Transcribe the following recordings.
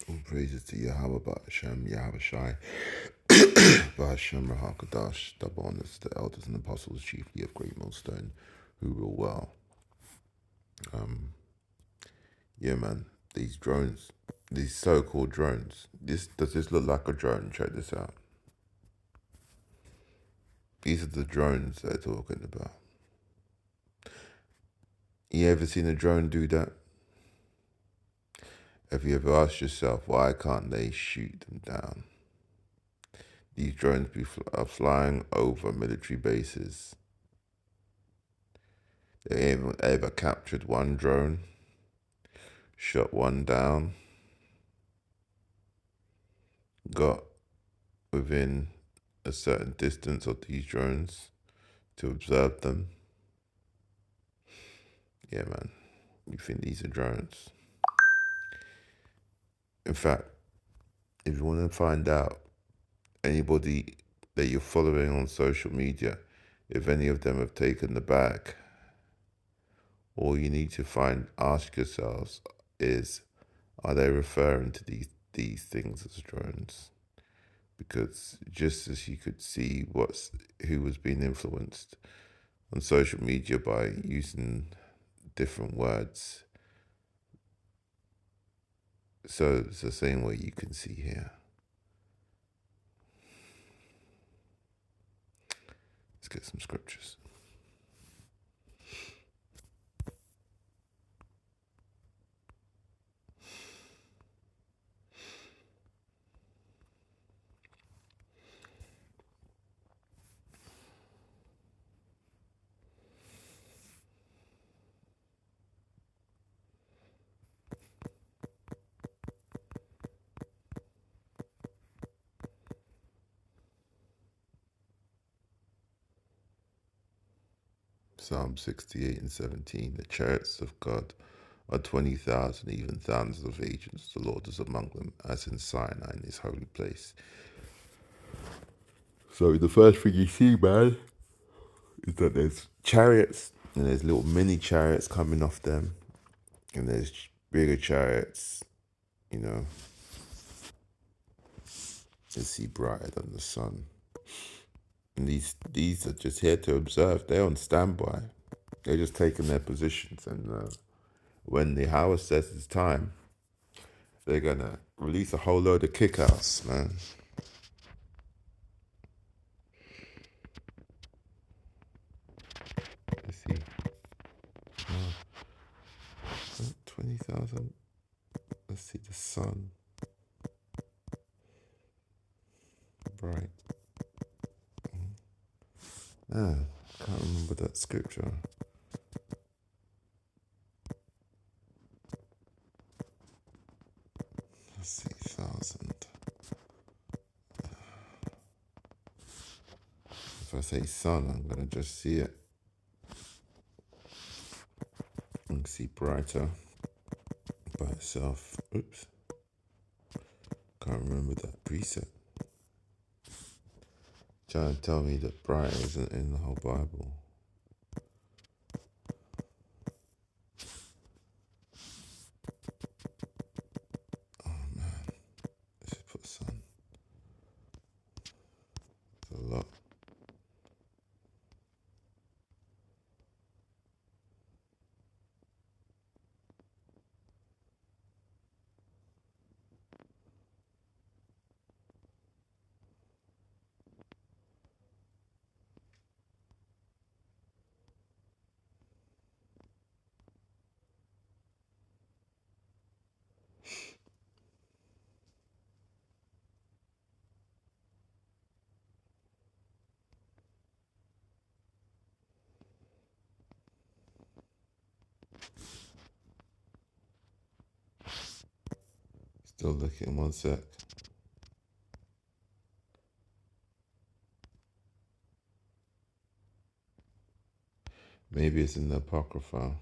All praises to Yahweh Ba'ashem, Yahweh Shai, Ba'ashem Rahakadash, double honors to the elders and apostles, chiefly of Great Millstone, who rule well. Yeah, man, these drones, these so-called drones, does this look like a drone? Check this out. These are the drones they're talking about. You ever seen a drone do that? Have you ever asked yourself, why can't they shoot them down? These drones are flying over military bases. They ever captured one drone, shot one down, got within a certain distance of these drones to observe them. Yeah, man, you think these are drones? In fact, if you want to find out anybody that you're following on social media, if any of them have taken the bag, all you need to ask yourselves is, are they referring to these things as drones? Because just as you could see who was being influenced on social media by using different words, so it's the same way you can see here. Let's get some scriptures. Psalm 68 and 17, the chariots of God are 20,000, even thousands of agents. The Lord is among them, as in Sinai, in his holy place. So the first thing you see, man, is that there's chariots, and there's little mini chariots coming off them, and there's bigger chariots, you see brighter than the sun. And these are just here to observe. They're on standby. They're just taking their positions, and when the Howard says it's time, they're gonna release a whole load of kick-outs, man. Let's see. 20,000. Let's see the sun. Bright. Can't remember that scripture. Let's see, 1,000. If I say sun, I'm gonna just see it. I can see brighter by itself. Oops. Can't remember that precept. Trying to tell me that bright isn't in the whole Bible. Oh man. Let's just put sun. It's a lot. Still looking, one sec. Maybe it's in the Apocrypha.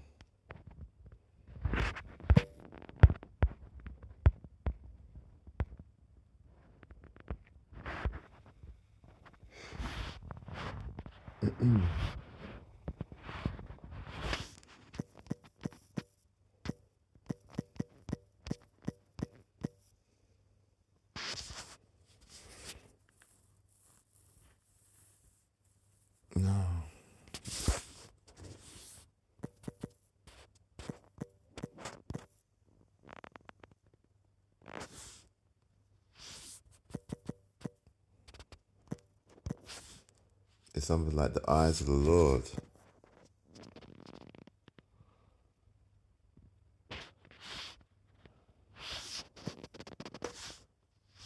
It's something like the eyes of the Lord.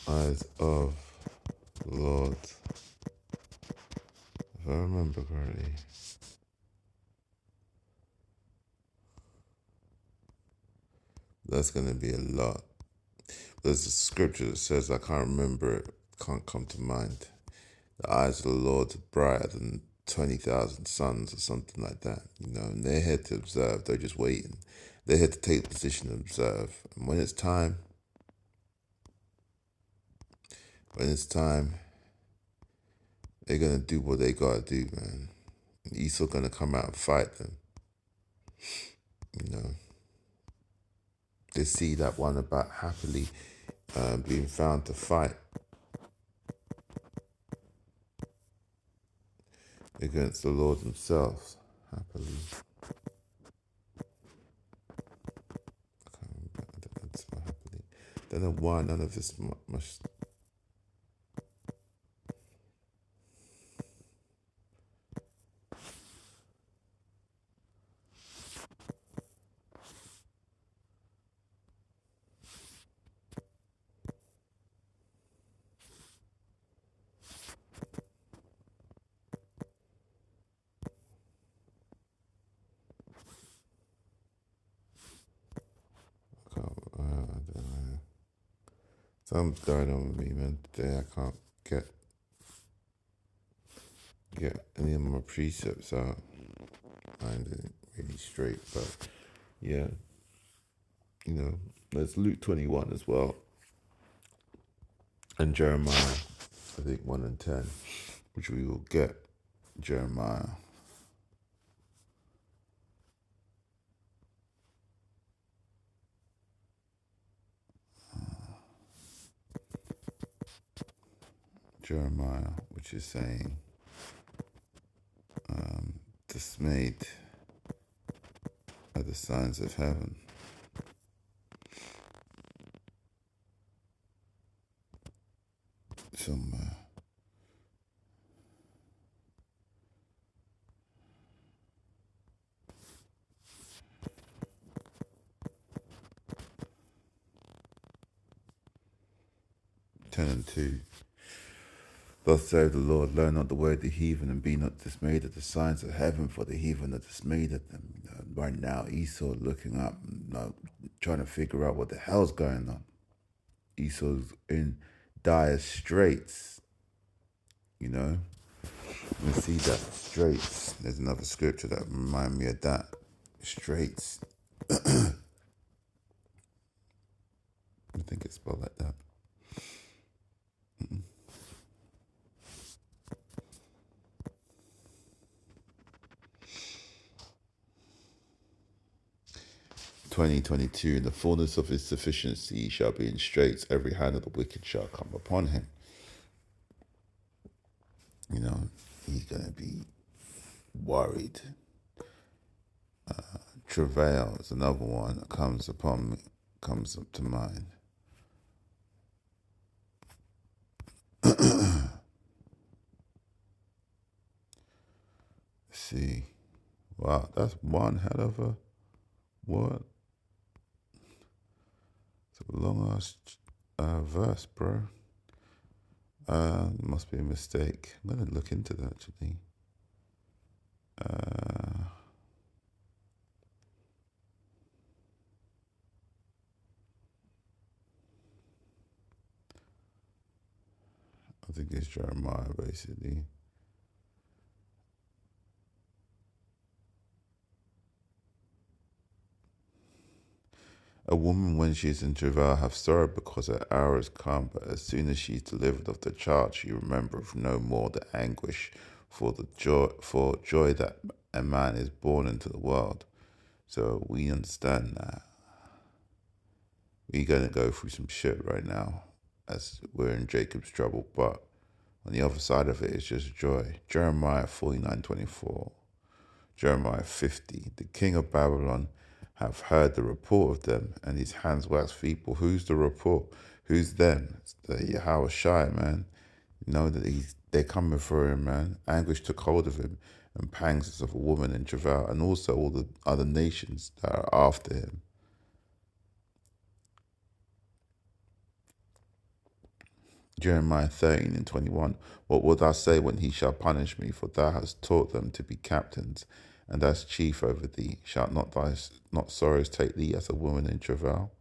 Eyes of the Lord. If I remember correctly. That's going to be a lot. There's a scripture that says, I can't remember it, can't come to mind. The eyes of the Lord are brighter than 20,000 suns or something like that. And they're here to observe. They're just waiting. They're here to take position and observe. And when it's time, they're going to do what they got to do, man. Esau going to come out and fight them. They see that one about happily being found to fight against the Lord themselves. Happily. Don't know why none of this must. Something's going on with me, man. Today I can't get any of my precepts out. Mind it really straight, but yeah, there's Luke 21 as well, and Jeremiah, I think 1 and 10, which we will get. Jeremiah. Jeremiah, which is saying, dismayed at the signs of heaven. Somewhere. Ten and 2. Thus saith the Lord, learn not the way of the heathen, and be not dismayed at the signs of heaven, for the heathen are dismayed at them. Right now, Esau looking up, trying to figure out what the hell's going on. Esau's in dire straits, We see that straits. There's another scripture that reminds me of that. Straits. I think it's spelled like that. 20:22, in the fullness of his sufficiency he shall be in straits, every hand of the wicked shall come upon him. He's going to be worried. Travail is another one that comes up to mind. See. Wow, that's one hell of a what? It's a long ass verse, bro. Must be a mistake. I'm gonna look into that actually. I think it's Jeremiah basically. A woman, when she is in travail, hath sorrow because her hour is come, but as soon as she is delivered of the child, she remembereth no more the anguish for joy that a man is born into the world. So we understand that we're going to go through some shit right now as we're in Jacob's trouble, but on the other side of it is just joy. Jeremiah 49:24. Jeremiah 50. The king of Babylon have heard the report of them, and his hands wax feeble. Who's the report? Who's them? It's the Yahweh Shai, man. Know that They're coming for him, man. Anguish took hold of him, and pangs as of a woman in travail, and also all the other nations that are after him. Jeremiah 13:21. What wilt thou say when he shall punish me? For thou hast taught them to be captains, and as chief over thee. Shalt not sorrows take thee as a woman in travail?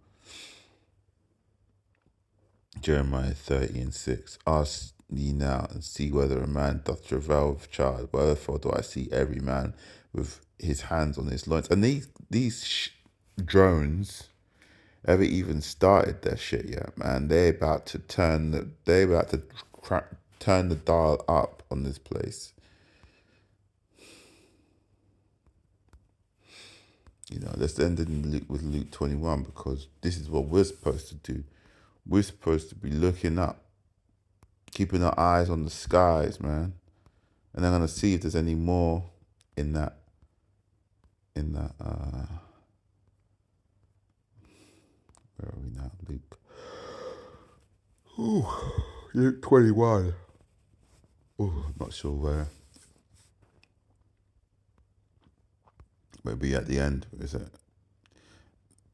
Jeremiah 30:6. Ask ye now, and see whether a man doth travail with child. Wherefore do I see every man with his hands on his loins? And these drones ever even started their shit yet, man. They're about to turn the dial up on this place. Let's end with Luke 21, because this is what we're supposed to do. We're supposed to be looking up, keeping our eyes on the skies, man. And I'm gonna see if there's any more in that. Where are we now, Luke? Ooh, Luke 21. Oh, not sure where. Maybe at the end, is it?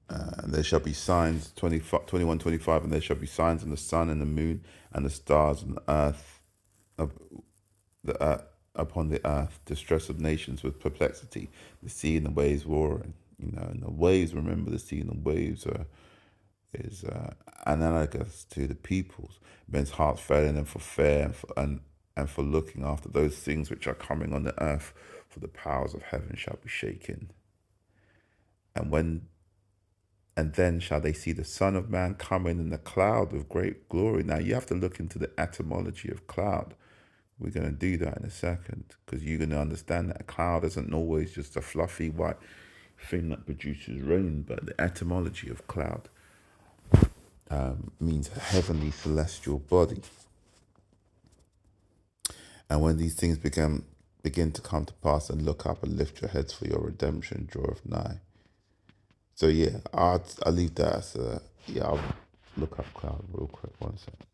And there shall be signs, 21:25, and there shall be signs in the sun and the moon and the stars and the earth, the earth upon the earth, distress of nations with perplexity, the sea and the waves roaring. And the waves, remember, the sea and the waves is analogous to the peoples. Men's hearts failing them for fear and for looking after those things which are coming on the earth, for the powers of heaven shall be shaken. And then shall they see the Son of Man coming in the cloud with great glory. Now you have to look into the etymology of cloud. We're going to do that in a second, because you're going to understand that a cloud isn't always just a fluffy white thing that produces rain, but the etymology of cloud means a heavenly celestial body. And when these things begin to come to pass, and look up and lift your heads, for your redemption draweth nigh. So yeah, I'll leave that as I'll look up cloud real quick, 1 second.